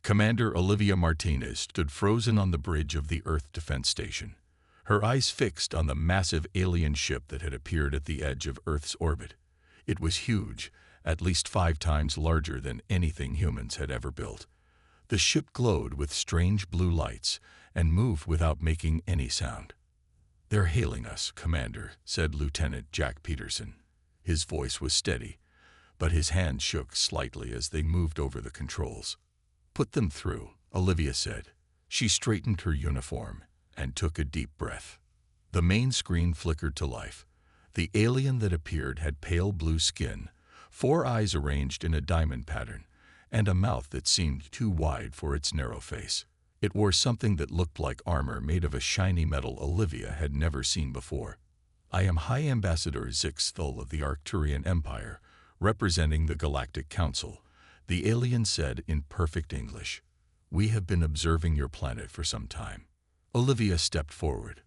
Commander Olivia Martinez stood frozen on the bridge of the Earth Defense Station, her eyes fixed on the massive alien ship that had appeared at the edge of Earth's orbit. It was huge, at least 5 times larger than anything humans had ever built. The ship glowed with strange blue lights and moved without making any sound. "They're hailing us, Commander," said Lieutenant Jack Peterson. His voice was steady, but his hands shook slightly as they moved over the controls. "Put them through," Olivia said. She straightened her uniform and took a deep breath. The main screen flickered to life. The alien that appeared had pale blue skin, 4 eyes arranged in a diamond pattern, and a mouth that seemed too wide for its narrow face. It wore something that looked like armor made of a shiny metal Olivia had never seen before. "I am High Ambassador Zixthul of the Arcturian Empire, representing the Galactic Council," the alien said in perfect English. "We have been observing your planet for some time." Olivia stepped forward.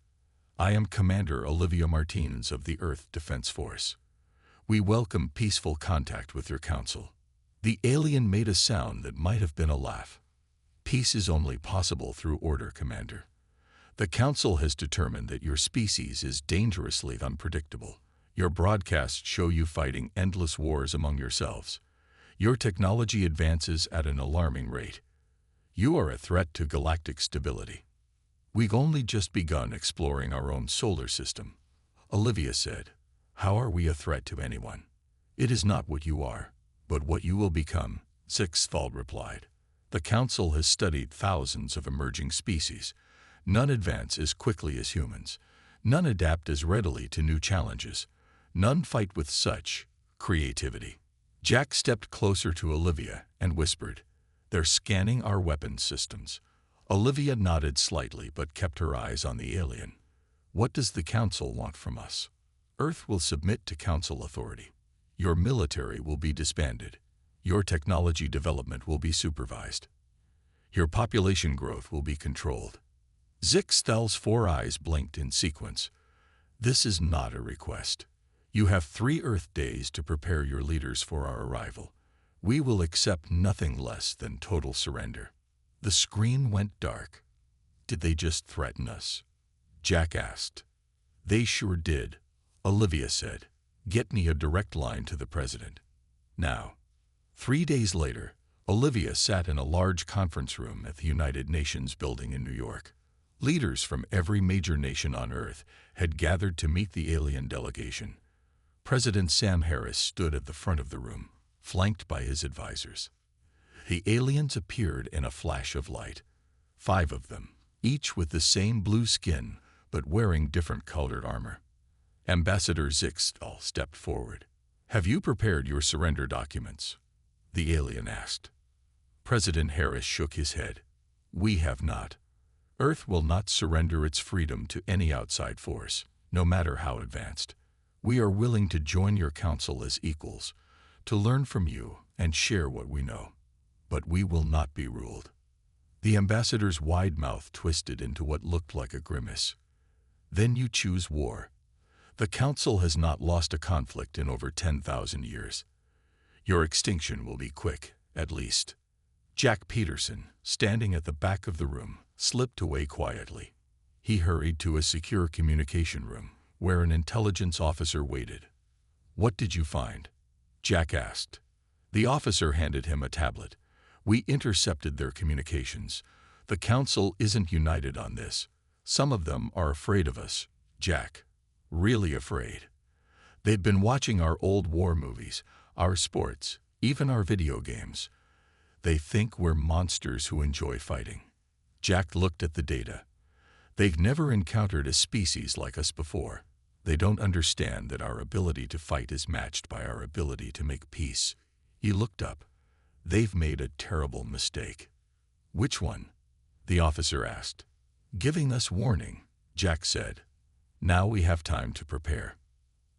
"I am Commander Olivia Martinez of the Earth Defense Force. We welcome peaceful contact with your council." The alien made a sound that might have been a laugh. "Peace is only possible through order, Commander. The Council has determined that your species is dangerously unpredictable. Your broadcasts show you fighting endless wars among yourselves. Your technology advances at an alarming rate. You are a threat to galactic stability." "We've only just begun exploring our own solar system," Olivia said. "How are we a threat to anyone?" "It is not what you are, but what you will become," Zixthul replied. "The Council has studied thousands of emerging species. None advance as quickly as humans. None adapt as readily to new challenges. None fight with such creativity." Jack stepped closer to Olivia and whispered, "They're scanning our weapons systems." Olivia nodded slightly but kept her eyes on the alien. "What does the Council want from us?" "Earth will submit to Council authority. Your military will be disbanded. Your technology development will be supervised. Your population growth will be controlled." Zixthul's 4 eyes blinked in sequence. "This is not a request. You have 3 Earth days to prepare your leaders for our arrival. We will accept nothing less than total surrender." The screen went dark. "Did they just threaten us?" Jack asked. "They sure did," Olivia said. "Get me a direct line to the president. Now." 3 days later, Olivia sat in a large conference room at the United Nations building in New York. Leaders from every major nation on Earth had gathered to meet the alien delegation. President Sam Harris stood at the front of the room, flanked by his advisors. The aliens appeared in a flash of light. 5 of them, each with the same blue skin, but wearing different colored armor. Ambassador Zixthul stepped forward. "Have you prepared your surrender documents?" the alien asked. President Harris shook his head. "We have not. Earth will not surrender its freedom to any outside force, no matter how advanced. We are willing to join your council as equals, to learn from you and share what we know. But we will not be ruled." The ambassador's wide mouth twisted into what looked like a grimace. "Then you choose war. The council has not lost a conflict in over 10,000 years. Your extinction will be quick, at least." Jack Peterson, standing at the back of the room, slipped away quietly. He hurried to a secure communication room, where an intelligence officer waited. "What did you find?" Jack asked. The officer handed him a tablet. "We intercepted their communications. The council isn't united on this. Some of them are afraid of us, Jack. Really afraid. They've been watching our old war movies, our sports, even our video games. They think we're monsters who enjoy fighting." Jack looked at the data. "They've never encountered a species like us before. They don't understand that our ability to fight is matched by our ability to make peace." He looked up. "They've made a terrible mistake." "Which one?" the officer asked. "Giving us warning," Jack said. "Now we have time to prepare."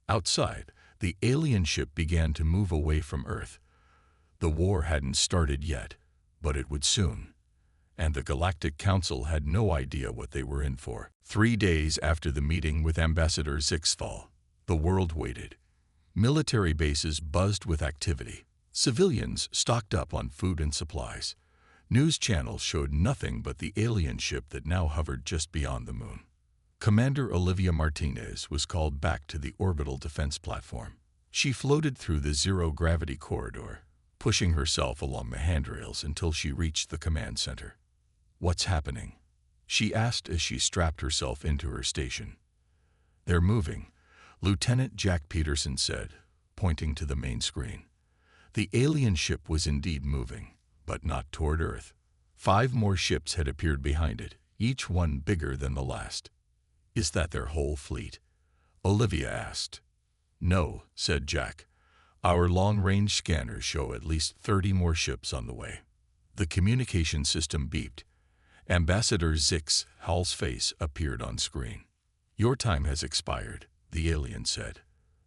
Outside, the alien ship began to move away from Earth. The war hadn't started yet, but it would soon. And the Galactic Council had no idea what they were in for. 3 days after the meeting with Ambassador Zixthul, the world waited. Military bases buzzed with activity. Civilians stocked up on food and supplies. News channels showed nothing but the alien ship that now hovered just beyond the moon. Commander Olivia Martinez was called back to the orbital defense platform. She floated through the zero-gravity corridor, pushing herself along the handrails until she reached the command center. "What's happening?" she asked as she strapped herself into her station. "They're moving," Lieutenant Jack Peterson said, pointing to the main screen. The alien ship was indeed moving, but not toward Earth. 5 more ships had appeared behind it, each one bigger than the last. "Is that their whole fleet?" Olivia asked. "No," said Jack. "Our long-range scanners show at least 30 more ships on the way." The communication system beeped. Ambassador Zix Hall's face appeared on screen. "Your time has expired," the alien said.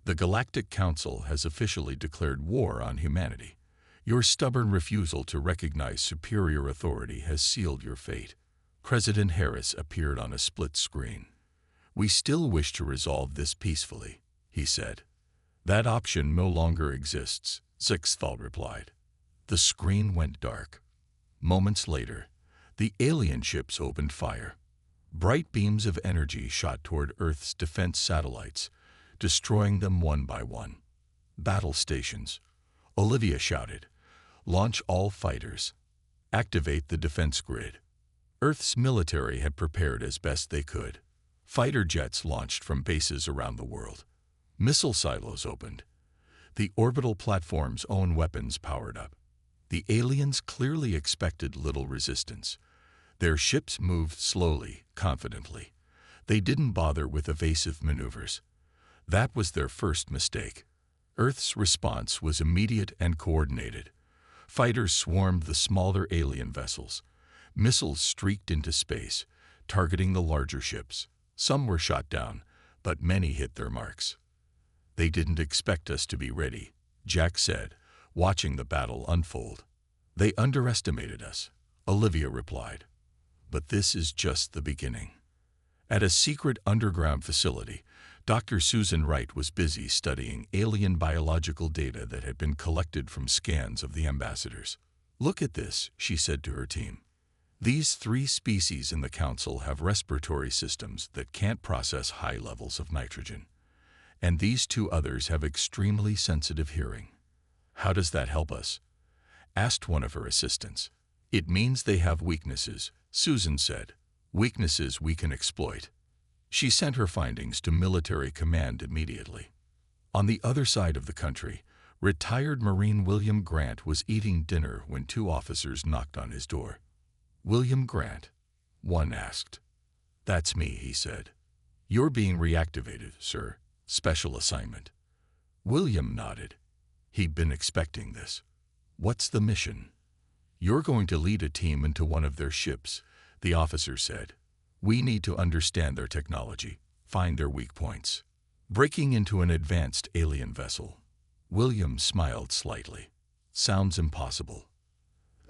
"The Galactic Council has officially declared war on humanity. Your stubborn refusal to recognize superior authority has sealed your fate." President Harris appeared on a split screen. "We still wish to resolve this peacefully," he said. "That option no longer exists," Zixthal replied. The screen went dark. Moments later, the alien ships opened fire. Bright beams of energy shot toward Earth's defense satellites, destroying them one by one. "Battle stations," Olivia shouted. "Launch all fighters. Activate the defense grid." Earth's military had prepared as best they could. Fighter jets launched from bases around the world. Missile silos opened. The orbital platform's own weapons powered up. The aliens clearly expected little resistance. Their ships moved slowly, confidently. They didn't bother with evasive maneuvers. That was their first mistake. Earth's response was immediate and coordinated. Fighters swarmed the smaller alien vessels. Missiles streaked into space, targeting the larger ships. Some were shot down, but many hit their marks. "They didn't expect us to be ready," Jack said, watching the battle unfold. "They underestimated us," Olivia replied. "But this is just the beginning." At a secret underground facility, Dr. Susan Wright was busy studying alien biological data that had been collected from scans of the ambassadors. "Look at this," she said to her team. "These 3 species in the Council have respiratory systems that can't process high levels of nitrogen. And these 2 others have extremely sensitive hearing." "How does that help us?" asked one of her assistants. "It means they have weaknesses," Susan said. "Weaknesses we can exploit." She sent her findings to military command immediately. On the other side of the country, retired Marine William Grant was eating dinner when 2 officers knocked on his door. "William Grant?" one asked. "That's me," he said. "You're being reactivated, sir. Special assignment." William nodded. He'd been expecting this. "What's the mission?" "You're going to lead a team into one of their ships," the officer said. "We need to understand their technology, find their weak points." Breaking into an advanced alien vessel. William smiled slightly. "Sounds impossible."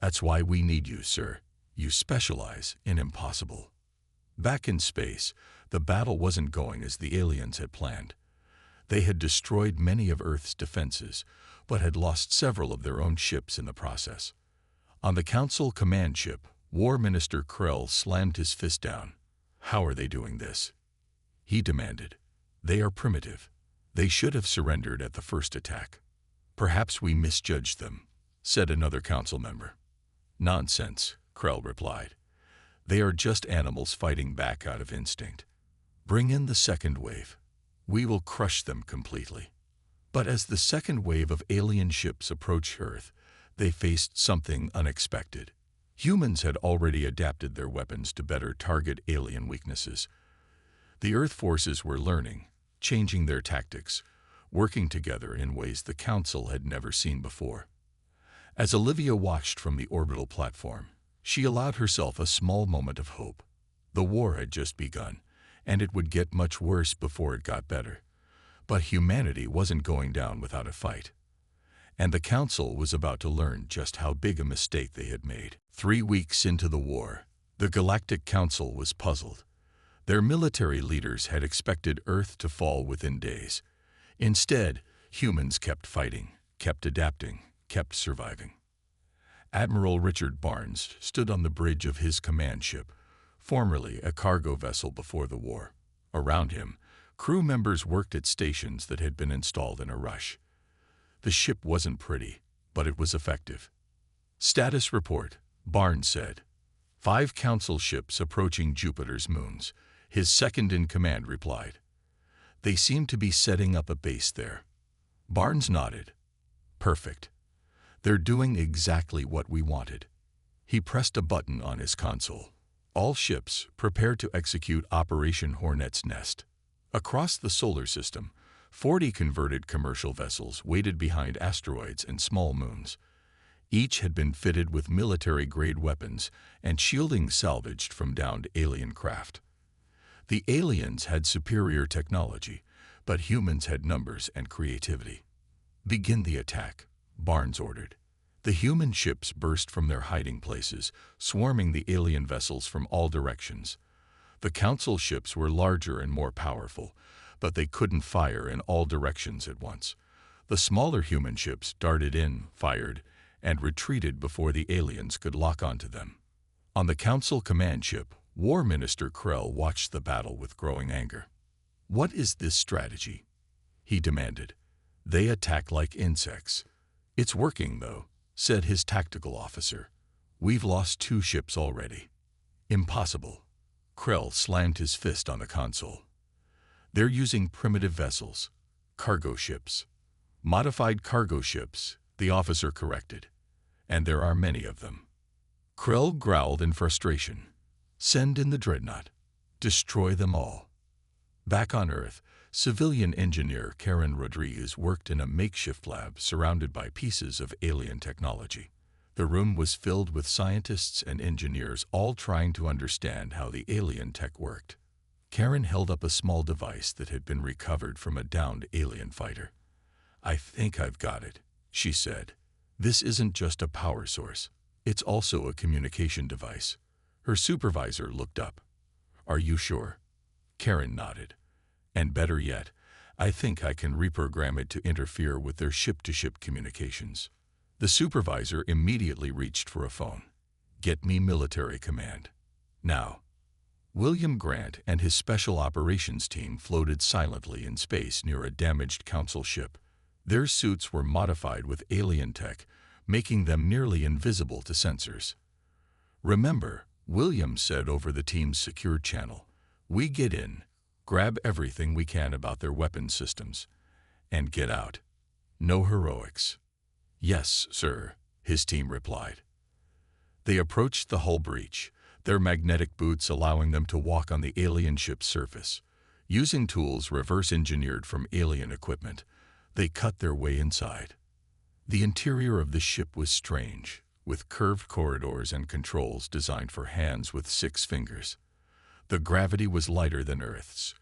"That's why we need you, sir. You specialize in impossible." Back in space, the battle wasn't going as the aliens had planned. They had destroyed many of Earth's defenses, but had lost several of their own ships in the process. On the Council command ship, War Minister Krell slammed his fist down. "How are they doing this?" he demanded. "They are primitive. They should have surrendered at the first attack." "Perhaps we misjudged them," said another council member. "Nonsense," Krell replied. "They are just animals fighting back out of instinct. Bring in the second wave. We will crush them completely." But as the second wave of alien ships approached Earth, they faced something unexpected. Humans had already adapted their weapons to better target alien weaknesses. The Earth forces were learning, changing their tactics, working together in ways the Council had never seen before. As Olivia watched from the orbital platform, she allowed herself a small moment of hope. The war had just begun, and it would get much worse before it got better. But humanity wasn't going down without a fight. And the Council was about to learn just how big a mistake they had made. 3 weeks into the war, the Galactic Council was puzzled. Their military leaders had expected Earth to fall within days. Instead, humans kept fighting, kept adapting, kept surviving. Admiral Richard Barnes stood on the bridge of his command ship, formerly a cargo vessel before the war. Around him, crew members worked at stations that had been installed in a rush. The ship wasn't pretty, but it was effective. "Status report," Barnes said. "5 Council ships approaching Jupiter's moons," his second-in-command replied. "They seem to be setting up a base there." Barnes nodded. "Perfect. They're doing exactly what we wanted." He pressed a button on his console. All ships prepared to execute Operation Hornet's Nest. Across the solar system, 40 converted commercial vessels waited behind asteroids and small moons. Each had been fitted with military-grade weapons and shielding salvaged from downed alien craft. The aliens had superior technology, but humans had numbers and creativity. "Begin the attack," Barnes ordered. The human ships burst from their hiding places, swarming the alien vessels from all directions. The Council ships were larger and more powerful, but they couldn't fire in all directions at once. The smaller human ships darted in, fired, and retreated before the aliens could lock onto them. On the Council command ship, War Minister Krell watched the battle with growing anger. "What is this strategy?" he demanded. "They attack like insects." "It's working, though," said his tactical officer. "We've lost 2 ships already." "Impossible." Krell slammed his fist on the console. "They're using primitive vessels, cargo ships." "Modified cargo ships," the officer corrected. "And there are many of them." Krell growled in frustration. "Send in the dreadnought. Destroy them all." Back on Earth, civilian engineer Karen Rodriguez worked in a makeshift lab surrounded by pieces of alien technology. The room was filled with scientists and engineers all trying to understand how the alien tech worked. Karen held up a small device that had been recovered from a downed alien fighter. "I think I've got it," she said. "This isn't just a power source. It's also a communication device." Her supervisor looked up. "Are you sure?" Karen nodded. "And better yet, I think I can reprogram it to interfere with their ship-to-ship communications." The supervisor immediately reached for a phone. "Get me military command. Now." William Grant and his special operations team floated silently in space near a damaged Council ship. Their suits were modified with alien tech, making them nearly invisible to sensors. "Remember," William said over the team's secure channel, "we get in, grab everything we can about their weapons systems, and get out. No heroics." "Yes, sir," his team replied. They approached the hull breach, their magnetic boots allowing them to walk on the alien ship's surface. Using tools reverse-engineered from alien equipment, they cut their way inside. The interior of the ship was strange, with curved corridors and controls designed for hands with 6 fingers. The gravity was lighter than Earth's,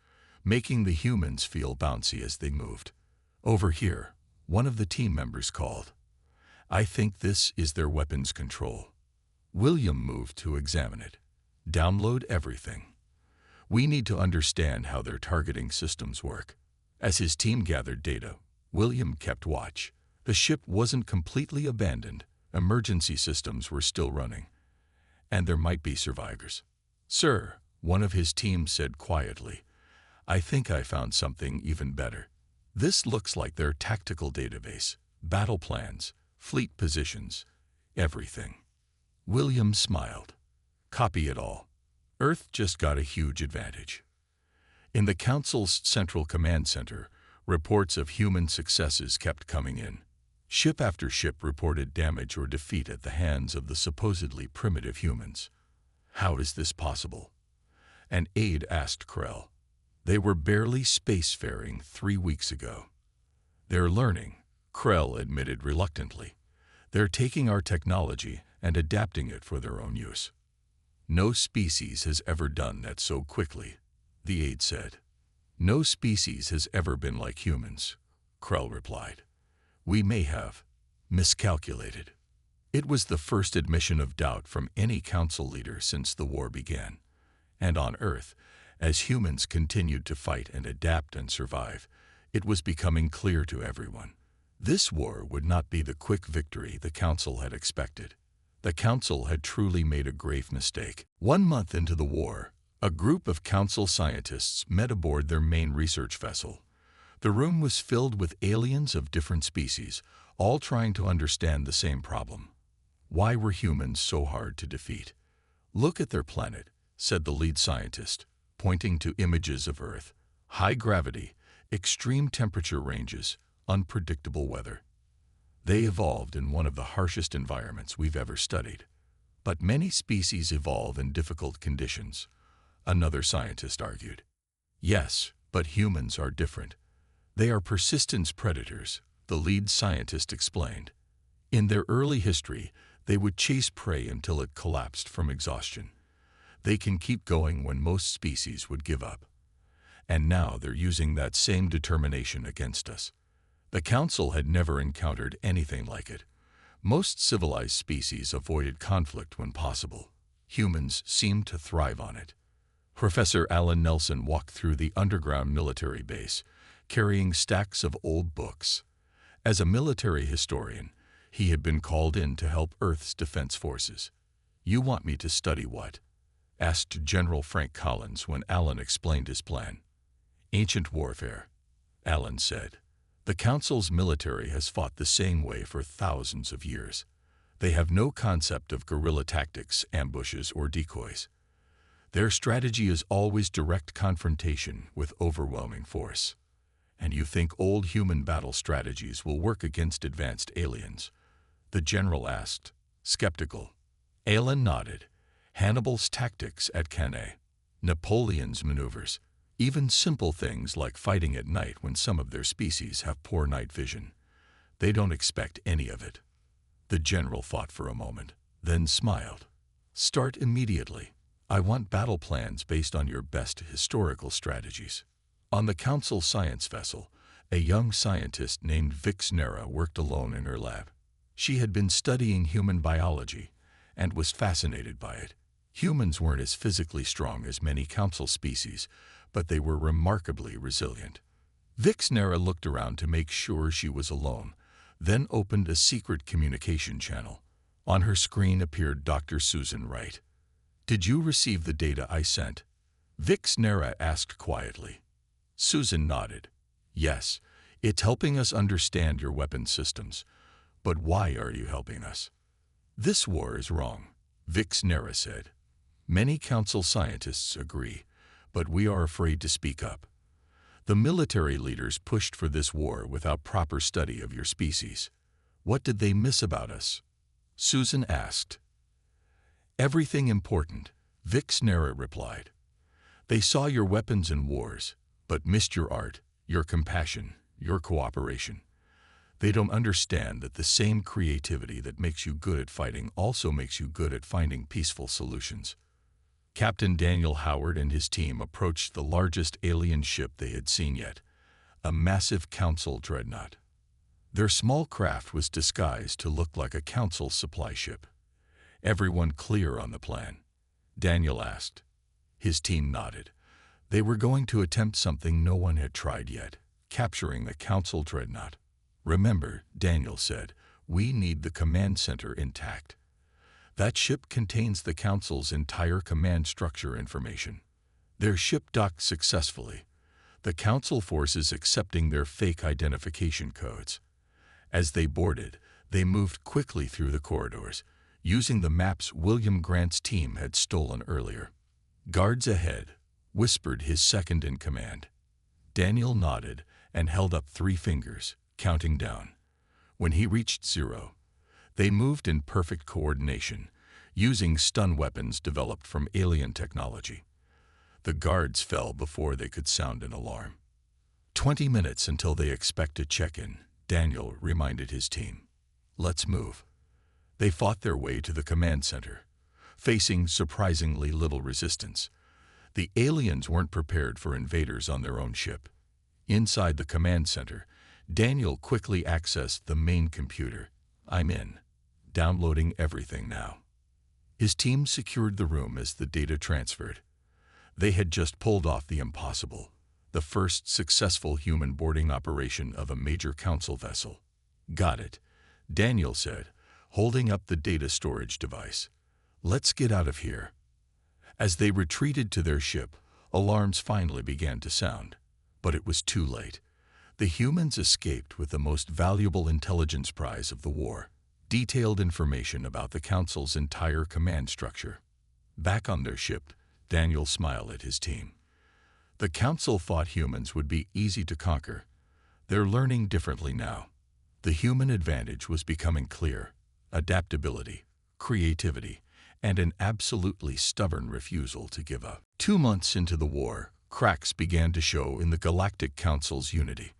making the humans feel bouncy as they moved. "Over here," one of the team members called. "I think this is their weapons control." William moved to examine it. "Download everything. We need to understand how their targeting systems work." As his team gathered data, William kept watch. The ship wasn't completely abandoned. Emergency systems were still running. And there might be survivors. "Sir," one of his team said quietly, "I think I found something even better. This looks like their tactical database, battle plans, fleet positions, everything." William smiled. "Copy it all. Earth just got a huge advantage." In the Council's Central Command Center, reports of human successes kept coming in. Ship after ship reported damage or defeat at the hands of the supposedly primitive humans. "How is this possible?" an aide asked Krell. "They were barely spacefaring 3 weeks ago." "They're learning," Krell admitted reluctantly. "They're taking our technology and adapting it for their own use." "No species has ever done that so quickly," the aide said. "No species has ever been like humans," Krell replied. "We may have miscalculated." It was the first admission of doubt from any council leader since the war began. And on Earth, as humans continued to fight and adapt and survive, it was becoming clear to everyone. This war would not be the quick victory the council had expected. The Council had truly made a grave mistake. 1 month into the war, a group of Council scientists met aboard their main research vessel. The room was filled with aliens of different species, all trying to understand the same problem. Why were humans so hard to defeat? "Look at their planet," said the lead scientist, pointing to images of Earth. "High gravity, extreme temperature ranges, unpredictable weather. They evolved in one of the harshest environments we've ever studied. But many species evolve in difficult conditions," another scientist argued. "Yes, but humans are different. They are persistent predators," the lead scientist explained. "In their early history, they would chase prey until it collapsed from exhaustion. They can keep going when most species would give up. And now they're using that same determination against us." The Council had never encountered anything like it. Most civilized species avoided conflict when possible. Humans seemed to thrive on it. Professor Alan Nelson walked through the underground military base, carrying stacks of old books. As a military historian, he had been called in to help Earth's defense forces. "You want me to study what?" asked General Frank Collins when Alan explained his plan. "Ancient warfare," Alan said. "The Council's military has fought the same way for thousands of years. They have no concept of guerrilla tactics, ambushes, or decoys. Their strategy is always direct confrontation with overwhelming force. And you think old human battle strategies will work against advanced aliens?" the general asked, skeptical. Alan nodded. Hannibal's tactics at Cannae, Napoleon's maneuvers, even simple things like fighting at night when some of their species have poor night vision. They don't expect any of it. The general thought for a moment, then smiled. "Start immediately. I want battle plans based on your best historical strategies." On the Council science vessel, a young scientist named Vix Nera worked alone in her lab. She had been studying human biology and was fascinated by it. Humans weren't as physically strong as many Council species, but they were remarkably resilient. Vix Nera looked around to make sure she was alone, then opened a secret communication channel. On her screen appeared Dr. Susan Wright. "Did you receive the data I sent?" Vix Nera asked quietly. Susan nodded. "Yes, it's helping us understand your weapon systems. But why are you helping us?" "This war is wrong," Vix Nera said. "Many Council scientists agree, but we are afraid to speak up. The military leaders pushed for this war without proper study of your species. What did they miss about us?" Susan asked. "Everything important," Vix Nera replied. "They saw your weapons in wars, but missed your art, your compassion, your cooperation. They don't understand that the same creativity that makes you good at fighting also makes you good at finding peaceful solutions." Captain Daniel Howard and his team approached the largest alien ship they had seen yet, a massive Council dreadnought. Their small craft was disguised to look like a Council supply ship. "Everyone clear on the plan?" Daniel asked. His team nodded. They were going to attempt something no one had tried yet, capturing the Council dreadnought. "Remember," Daniel said, "we need the command center intact. That ship contains the Council's entire command structure information." Their ship docked successfully, the Council forces accepting their fake identification codes. As they boarded, they moved quickly through the corridors, using the maps William Grant's team had stolen earlier. "Guards ahead," whispered his second-in-command. Daniel nodded and held up 3 fingers, counting down. When he reached 0, they moved in perfect coordination, using stun weapons developed from alien technology. The guards fell before they could sound an alarm. 20 minutes until they expect to check in, Daniel reminded his team. "Let's move." They fought their way to the command center, facing surprisingly little resistance. The aliens weren't prepared for invaders on their own ship. Inside the command center, Daniel quickly accessed the main computer. "I'm in. Downloading everything now." His team secured the room as the data transferred. They had just pulled off the impossible, the first successful human boarding operation of a major Council vessel. "Got it," Daniel said, holding up the data storage device. "Let's get out of here." As they retreated to their ship, alarms finally began to sound. But it was too late. The humans escaped with the most valuable intelligence prize of the war: detailed information about the Council's entire command structure. Back on their ship, Daniel smiled at his team. The Council thought humans would be easy to conquer. They're learning differently now. The human advantage was becoming clear: adaptability, creativity, and an absolutely stubborn refusal to give up. 2 months into the war, cracks began to show in the Galactic Council's unity.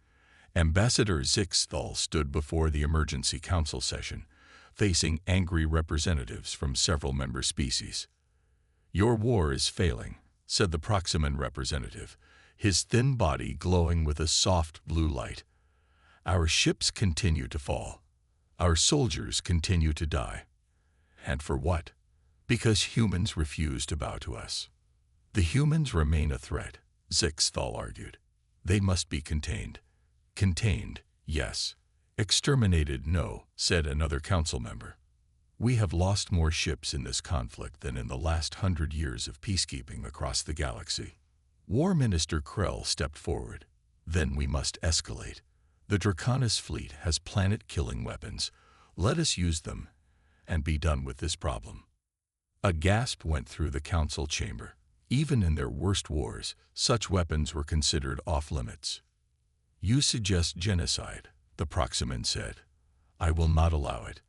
Ambassador Zixthal stood before the emergency council session, facing angry representatives from several member species. "Your war is failing," said the Proximan representative, his thin body glowing with a soft blue light. "Our ships continue to fall. Our soldiers continue to die. And for what? Because humans refuse to bow to us." "The humans remain a threat," Zixthal argued. "They must be contained." "Contained, yes. Exterminated, no," said another council member. "We have lost more ships in this conflict than in the last 100 years of peacekeeping across the galaxy." War Minister Krell stepped forward. "Then we must escalate. The Draconis fleet has planet-killing weapons. Let us use them and be done with this problem." A gasp went through the council chamber. Even in their worst wars, such weapons were considered off-limits. "You suggest genocide," the Proximan said. "I will not allow it.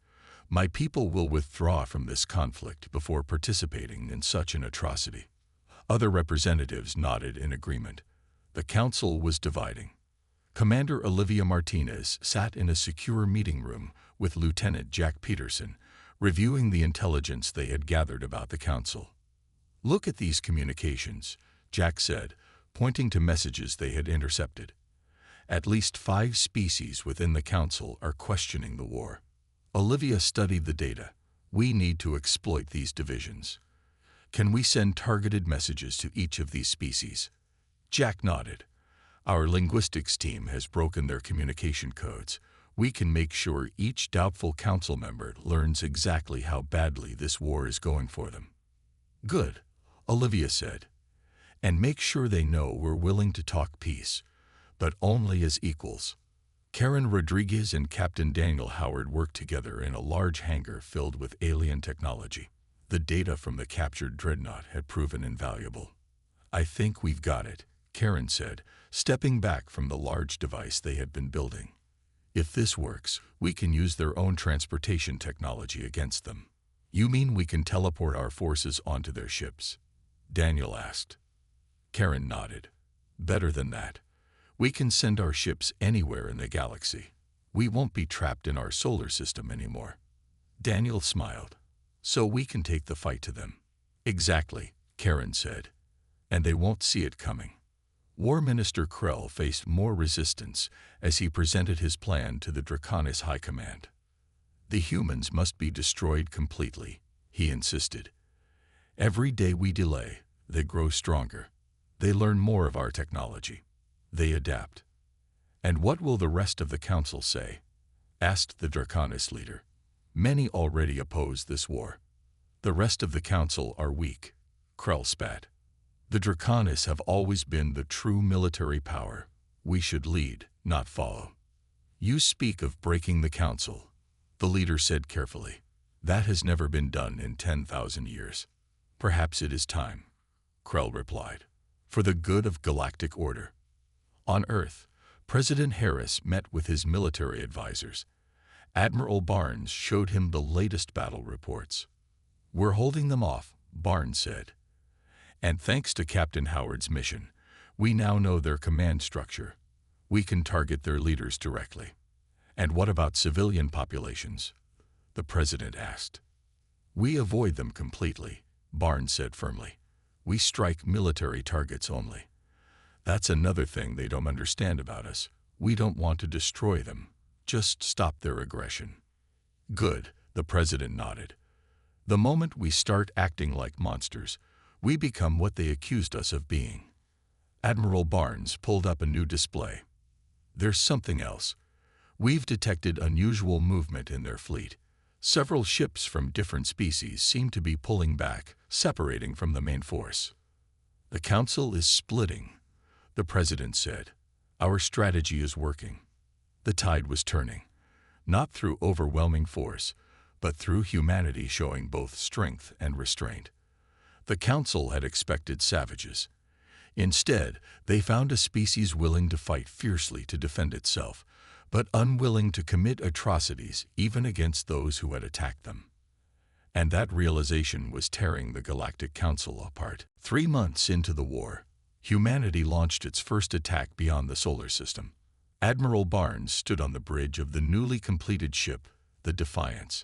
My people will withdraw from this conflict before participating in such an atrocity." Other representatives nodded in agreement. The council was dividing. Commander Olivia Martinez sat in a secure meeting room with Lieutenant Jack Peterson, reviewing the intelligence they had gathered about the council. "Look at these communications," Jack said, pointing to messages they had intercepted. "At least 5 species within the council are questioning the war." Olivia studied the data. "We need to exploit these divisions. Can we send targeted messages to each of these species?" Jack nodded. "Our linguistics team has broken their communication codes. We can make sure each doubtful council member learns exactly how badly this war is going for them." "Good," Olivia said. "And make sure they know we're willing to talk peace, but only as equals." Karen Rodriguez and Captain Daniel Howard worked together in a large hangar filled with alien technology. The data from the captured dreadnought had proven invaluable. "I think we've got it," Karen said, stepping back from the large device they had been building. "If this works, we can use their own transportation technology against them." "You mean we can teleport our forces onto their ships?" Daniel asked. Karen nodded. "Better than that. We can send our ships anywhere in the galaxy. We won't be trapped in our solar system anymore." Daniel smiled. "So we can take the fight to them." "Exactly," Karen said. "And they won't see it coming." War Minister Krell faced more resistance as he presented his plan to the Draconis High Command. "The humans must be destroyed completely," he insisted. "Every day we delay, they grow stronger. They learn more of our technology. They adapt." "And what will the rest of the council say?" asked the Draconis leader. "Many already oppose this war." "The rest of the council are weak," Krell spat. "The Draconis have always been the true military power. We should lead, not follow." "You speak of breaking the council," the leader said carefully. "That has never been done in 10,000 years." "Perhaps it is time," Krell replied, "for the good of galactic order." On Earth, President Harris met with his military advisors. Admiral Barnes showed him the latest battle reports. "We're holding them off," Barnes said. "And thanks to Captain Howard's mission, we now know their command structure. We can target their leaders directly." "And what about civilian populations?" the president asked. "We avoid them completely," Barnes said firmly. "We strike military targets only. That's another thing they don't understand about us. We don't want to destroy them, just stop their aggression." "Good," the president nodded. "The moment we start acting like monsters, we become what they accused us of being." Admiral Barnes pulled up a new display. "There's something else. We've detected unusual movement in their fleet. Several ships from different species seemed to be pulling back, separating from the main force. "The Council is splitting," the president said. "Our strategy is working." The tide was turning, not through overwhelming force, but through humanity showing both strength and restraint. The Council had expected savages. Instead, they found a species willing to fight fiercely to defend itself, but unwilling to commit atrocities even against those who had attacked them. And that realization was tearing the Galactic Council apart. 3 months into the war, humanity launched its first attack beyond the solar system. Admiral Barnes stood on the bridge of the newly completed ship, the Defiance.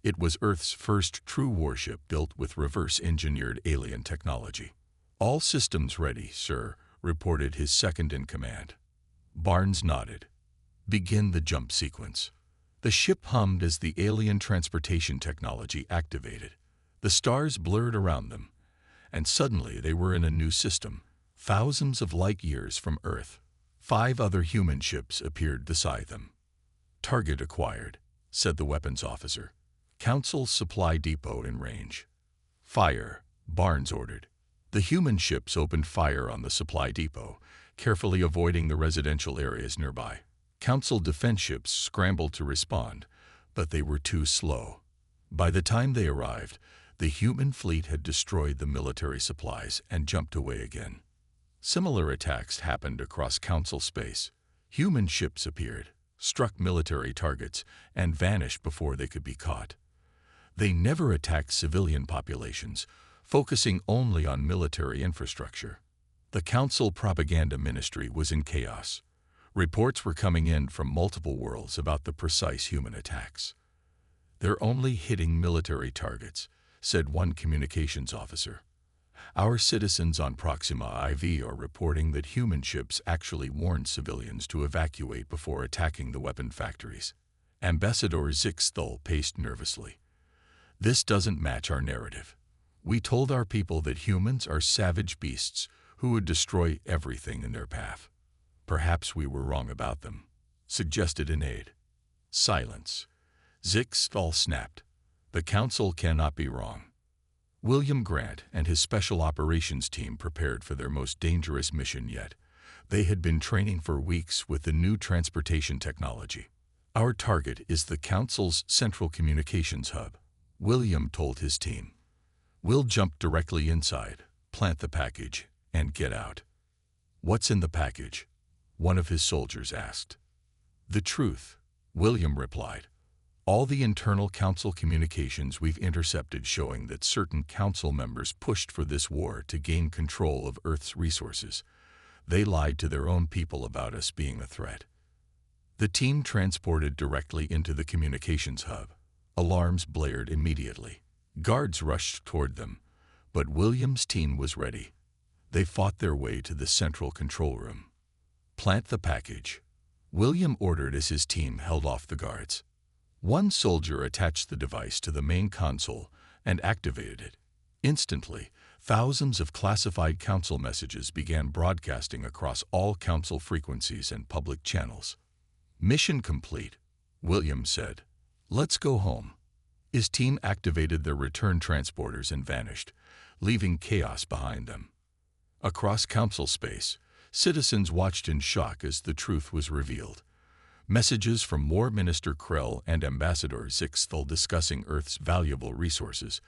It was Earth's first true warship built with reverse-engineered alien technology. "All systems ready, sir," reported his second-in-command. Barnes nodded. "Begin the jump sequence." The ship hummed as the alien transportation technology activated. The stars blurred around them, and suddenly they were in a new system, thousands of light years from Earth. 5 other human ships appeared beside them. "Target acquired," said the weapons officer. "Council supply depot in range." "Fire," Barnes ordered. The human ships opened fire on the supply depot, carefully avoiding the residential areas nearby. Council defense ships scrambled to respond, but they were too slow. By the time they arrived, the human fleet had destroyed the military supplies and jumped away again. Similar attacks happened across Council space. Human ships appeared, struck military targets, and vanished before they could be caught. They never attacked civilian populations, focusing only on military infrastructure. The Council propaganda ministry was in chaos. Reports were coming in from multiple worlds about the precise human attacks. "They're only hitting military targets," said one communications officer. "Our citizens on Proxima IV are reporting that human ships actually warned civilians to evacuate before attacking the weapon factories." Ambassador Zixthal paced nervously. "This doesn't match our narrative. We told our people that humans are savage beasts who would destroy everything in their path." "Perhaps we were wrong about them," suggested an aide. "Silence," Zixthal snapped. "The Council cannot be wrong." William Grant and his special operations team prepared for their most dangerous mission yet. They had been training for weeks with the new transportation technology. "Our target is the Council's central communications hub," William told his team. "We'll jump directly inside, plant the package, and get out." "What's in the package?" one of his soldiers asked. "The truth," William replied. "All the internal Council communications we've intercepted showing that certain Council members pushed for this war to gain control of Earth's resources. They lied to their own people about us being a threat." The team transported directly into the communications hub. Alarms blared immediately. Guards rushed toward them, but William's team was ready. They fought their way to the central control room. "Plant the package," William ordered as his team held off the guards. One soldier attached the device to the main console and activated it. Instantly, thousands of classified Council messages began broadcasting across all Council frequencies and public channels. "Mission complete," William said. "Let's go home." His team activated their return transporters and vanished, leaving chaos behind them. Across Council space, citizens watched in shock as the truth was revealed. Messages from War Minister Krell and Ambassador Zixthal discussing Earth's valuable resources,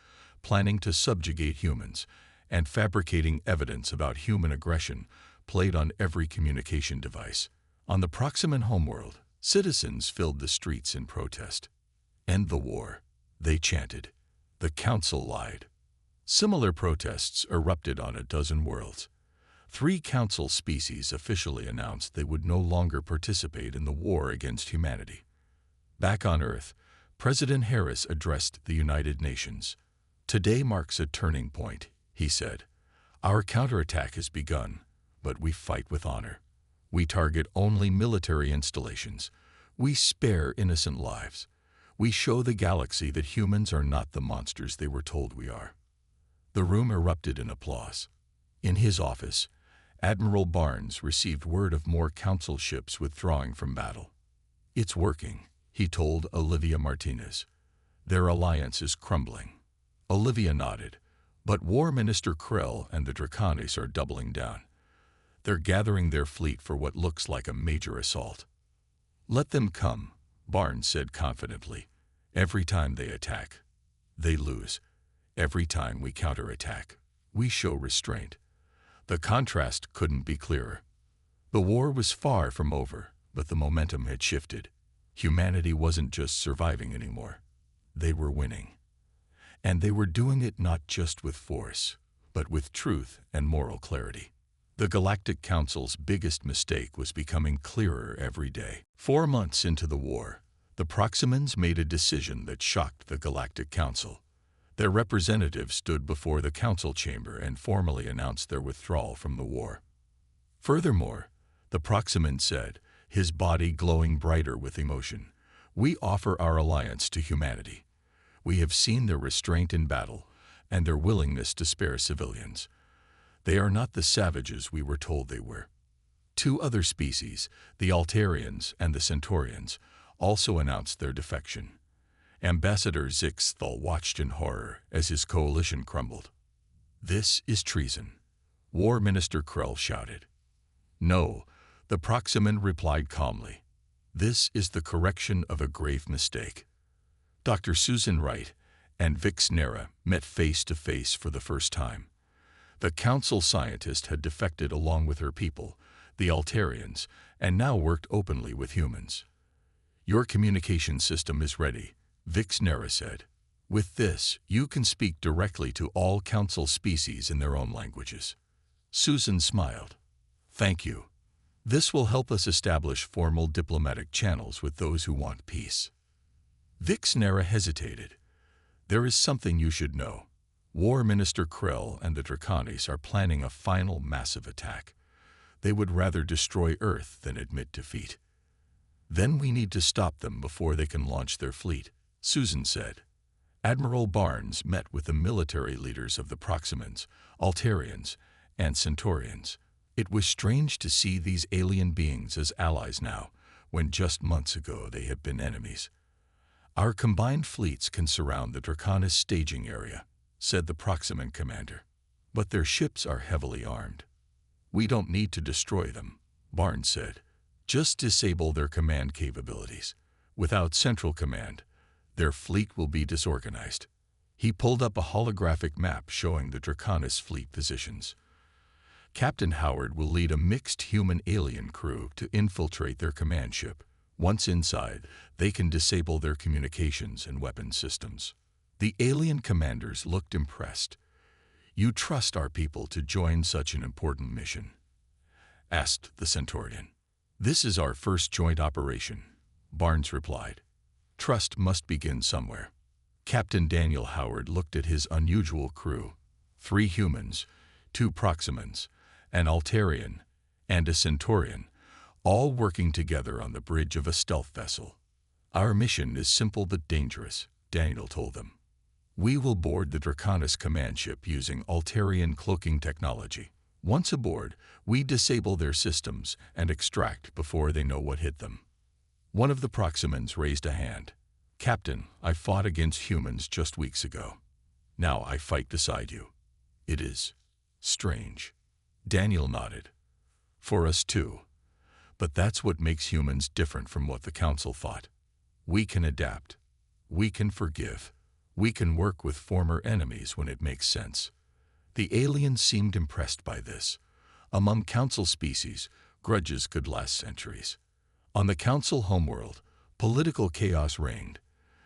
planning to subjugate humans, and fabricating evidence about human aggression played on every communication device. On the Proximan homeworld, citizens filled the streets in protest. "End the war," they chanted. "The Council lied." Similar protests erupted on a dozen worlds. 3 Council species officially announced they would no longer participate in the war against humanity. Back on Earth, President Harris addressed the United Nations. "Today marks a turning point," he said. "Our counterattack has begun, but we fight with honor. We target only military installations. We spare innocent lives. We show the galaxy that humans are not the monsters they were told we are." The room erupted in applause. In his office, Admiral Barnes received word of more Council ships withdrawing from battle. "It's working," he told Olivia Martinez. Their alliance is crumbling. Olivia nodded. But War Minister Krell and the Draconis are doubling down. They're gathering their fleet for what looks like a major assault. Let them come, Barnes said confidently. Every time they attack, they lose. Every time we counterattack, we show restraint. The contrast couldn't be clearer. The war was far from over, but the momentum had shifted. Humanity wasn't just surviving anymore. They were winning. And they were doing it not just with force, but with truth and moral clarity. The Galactic Council's biggest mistake was becoming clearer every day. 4 months into the war, the Proximans made a decision that shocked the Galactic Council. Their representatives stood before the council chamber and formally announced their withdrawal from the war. Furthermore, the Proximan said, his body glowing brighter with emotion, "We offer our alliance to humanity. We have seen their restraint in battle and their willingness to spare civilians. They are not the savages we were told they were." 2 other species, the Altarians and the Centaurians, also announced their defection. Ambassador Zixthal watched in horror as his coalition crumbled. "This is treason," War Minister Krell shouted. "No," the Proximan replied calmly. "This is the correction of a grave mistake." Dr. Susan Wright and Vix Nera met face to face for the first time. The council scientist had defected along with her people, the Altarians, and now worked openly with humans. "Your communication system is ready," Vix Nera said. "With this, you can speak directly to all council species in their own languages." Susan smiled. "Thank you. This will help us establish formal diplomatic channels with those who want peace." Vix Nera hesitated. "There is something you should know. War Minister Krell and the Draconis are planning a final massive attack. They would rather destroy Earth than admit defeat. Then we need to stop them before they can launch their fleet," Susan said. Admiral Barnes met with the military leaders of the Proximans, Altarians, and Centaurians. It was strange to see these alien beings as allies now, when just months ago they had been enemies. "Our combined fleets can surround the Draconis staging area," said the Proximan commander. "But their ships are heavily armed." "We don't need to destroy them," Barnes said. "Just disable their command capabilities. Without central command, their fleet will be disorganized." He pulled up a holographic map showing the Draconis fleet positions. "Captain Howard will lead a mixed human-alien crew to infiltrate their command ship. Once inside, they can disable their communications and weapon systems." The alien commanders looked impressed. "You trust our people to join such an important mission?" asked the Centaurian. "This is our first joint operation," Barnes replied. "Trust must begin somewhere." Captain Daniel Howard looked at his unusual crew: 3 humans, 2 Proximans, an Altarian, and a Centaurian, all working together on the bridge of a stealth vessel. "Our mission is simple but dangerous," Daniel told them. "We will board the Draconis command ship using Altarian cloaking technology. Once aboard, we disable their systems and extract before they know what hit them." One of the Proximans raised a hand. "Captain, I fought against humans just weeks ago. Now I fight beside you. It is strange." Daniel nodded. "For us too. But that's what makes humans different from what the Council thought. We can adapt. We can forgive. We can work with former enemies when it makes sense." The aliens seemed impressed by this. Among Council species, grudges could last centuries. On the Council homeworld, political chaos reigned.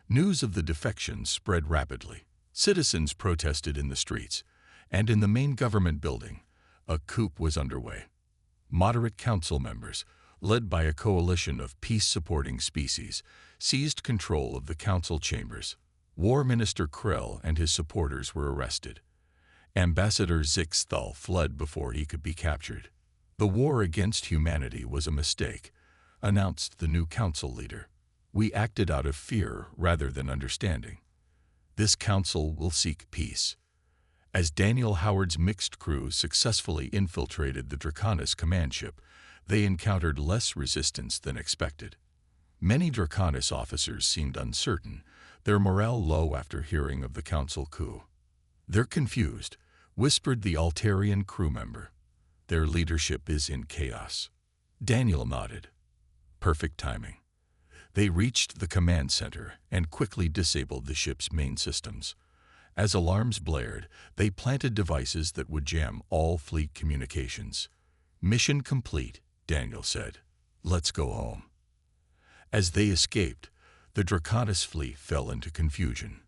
News of the defections spread rapidly. Citizens protested in the streets, and in the main government building, a coup was underway. Moderate council members, led by a coalition of peace-supporting species, seized control of the council chambers. War Minister Krell and his supporters were arrested. Ambassador Zixthal fled before he could be captured. "The war against humanity was a mistake," announced the new council leader. "We acted out of fear rather than understanding. This council will seek peace." As Daniel Howard's mixed crew successfully infiltrated the Draconis command ship, they encountered less resistance than expected. Many Draconis officers seemed uncertain, their morale low after hearing of the Council coup. "They're confused," whispered the Altarian crew member. "Their leadership is in chaos." Daniel nodded. Perfect timing. They reached the command center and quickly disabled the ship's main systems. As alarms blared, they planted devices that would jam all fleet communications. "Mission complete," Daniel said. "Let's go home." As they escaped, the Draconis fleet fell into confusion.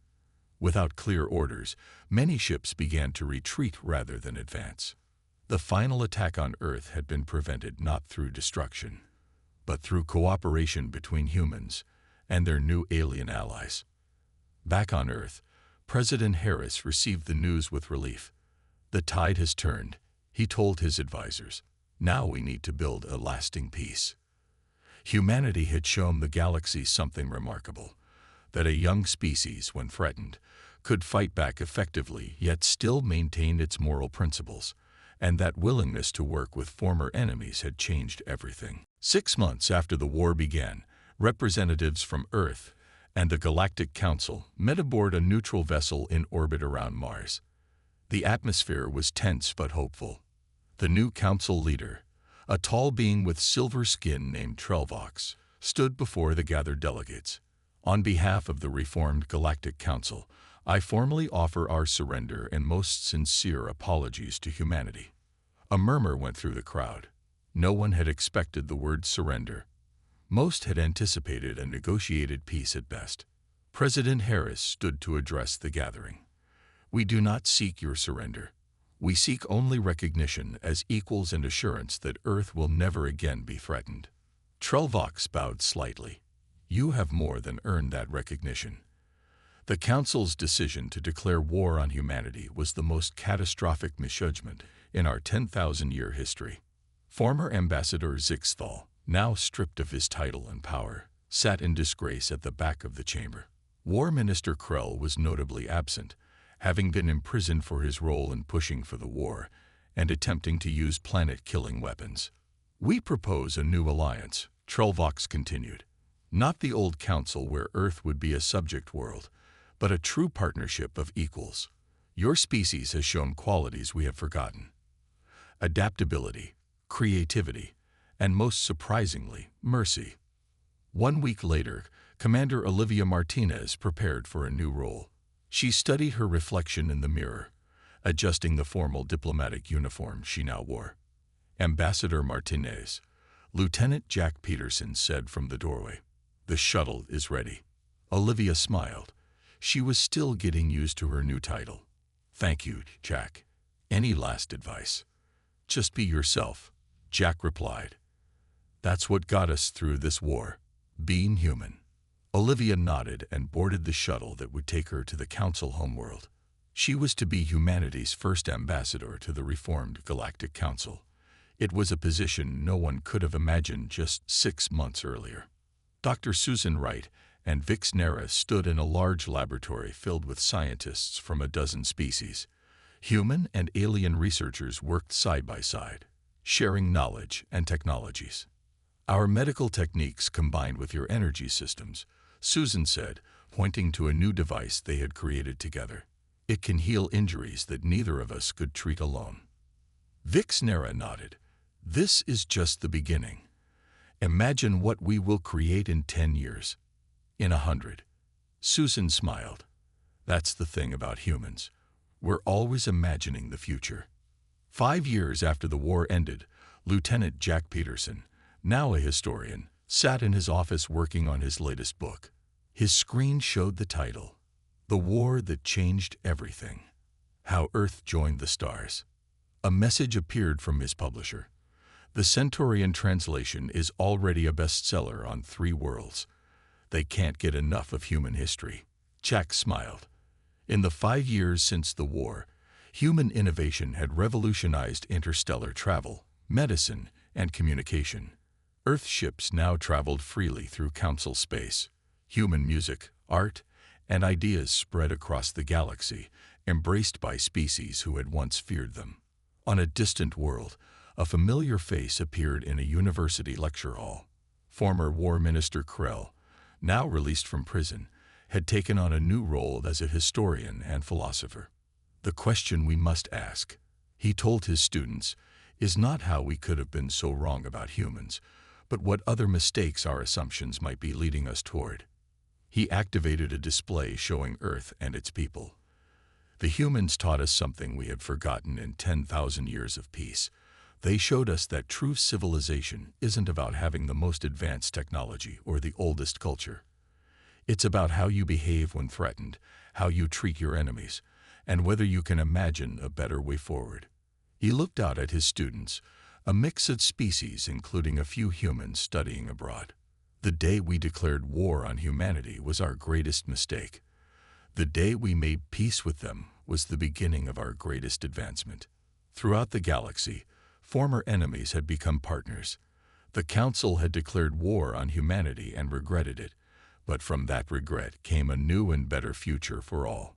Without clear orders, many ships began to retreat rather than advance. The final attack on Earth had been prevented not through destruction, but through cooperation between humans and their new alien allies. Back on Earth, President Harris received the news with relief. "The tide has turned," he told his advisors. "Now we need to build a lasting peace." Humanity had shown the galaxy something remarkable, that a young species, when threatened, could fight back effectively yet still maintain its moral principles, and that willingness to work with former enemies had changed everything. 6 months after the war began, representatives from Earth and the Galactic Council met aboard a neutral vessel in orbit around Mars. The atmosphere was tense but hopeful. The new council leader, a tall being with silver skin named Trelvox, stood before the gathered delegates. "On behalf of the reformed Galactic Council, I formally offer our surrender and most sincere apologies to humanity." A murmur went through the crowd. No one had expected the word surrender. Most had anticipated a negotiated peace at best. President Harris stood to address the gathering. "We do not seek your surrender. We seek only recognition as equals and assurance that Earth will never again be threatened." Trelvox bowed slightly. "You have more than earned that recognition." The Council's decision to declare war on humanity was the most catastrophic misjudgment in our 10,000-year history. Former Ambassador Zixthal, now stripped of his title and power, sat in disgrace at the back of the chamber. War Minister Krell was notably absent, having been imprisoned for his role in pushing for the war and attempting to use planet-killing weapons. "We propose a new alliance," Trelvox continued. "Not the old council where Earth would be a subject world, but a true partnership of equals. Your species has shown qualities we have forgotten: adaptability, creativity, and most surprisingly, mercy." 1 week later, Commander Olivia Martinez prepared for a new role. She studied her reflection in the mirror, adjusting the formal diplomatic uniform she now wore. "Ambassador Martinez," Lieutenant Jack Peterson said from the doorway, "the shuttle is ready." Olivia smiled. She was still getting used to her new title. "Thank you, Jack. Any last advice?" "Just be yourself," Jack replied. "That's what got us through this war, being human." Olivia nodded and boarded the shuttle that would take her to the Council homeworld. She was to be humanity's first ambassador to the reformed Galactic Council. It was a position no one could have imagined just 6 months earlier. Dr. Susan Wright and Vix Nera stood in a large laboratory filled with scientists from a dozen species. Human and alien researchers worked side by side, sharing knowledge and technologies. "Our medical techniques combined with your energy systems," Susan said, pointing to a new device they had created together. "It can heal injuries that neither of us could treat alone." Vix Nera nodded. "This is just the beginning. Imagine what we will create in 10 years. In 100. Susan smiled. "That's the thing about humans. We're always imagining the future." 5 years after the war ended, Lieutenant Jack Peterson, now a historian, sat in his office working on his latest book. His screen showed the title, "The War That Changed Everything: How Earth Joined the Stars." A message appeared from his publisher. The Centaurian translation is already a bestseller on 3 worlds. They can't get enough of human history. Jack smiled. In the 5 years since the war, human innovation had revolutionized interstellar travel, medicine, and communication. Earth ships now traveled freely through Council space. Human music, art, and ideas spread across the galaxy, embraced by species who had once feared them. On a distant world, a familiar face appeared in a university lecture hall. Former War Minister Krell, now released from prison, had taken on a new role as a historian and philosopher. The question we must ask, he told his students, is not how we could have been so wrong about humans, but what other mistakes our assumptions might be leading us toward. He activated a display showing Earth and its people. The humans taught us something we had forgotten in 10,000 years of peace. They showed us that true civilization isn't about having the most advanced technology or the oldest culture. It's about how you behave when threatened, how you treat your enemies, and whether you can imagine a better way forward. He looked out at his students, a mix of species including a few humans studying abroad. The day we declared war on humanity was our greatest mistake. The day we made peace with them was the beginning of our greatest advancement. Throughout the galaxy, former enemies had become partners. The Council had declared war on humanity and regretted it, but from that regret came a new and better future for all.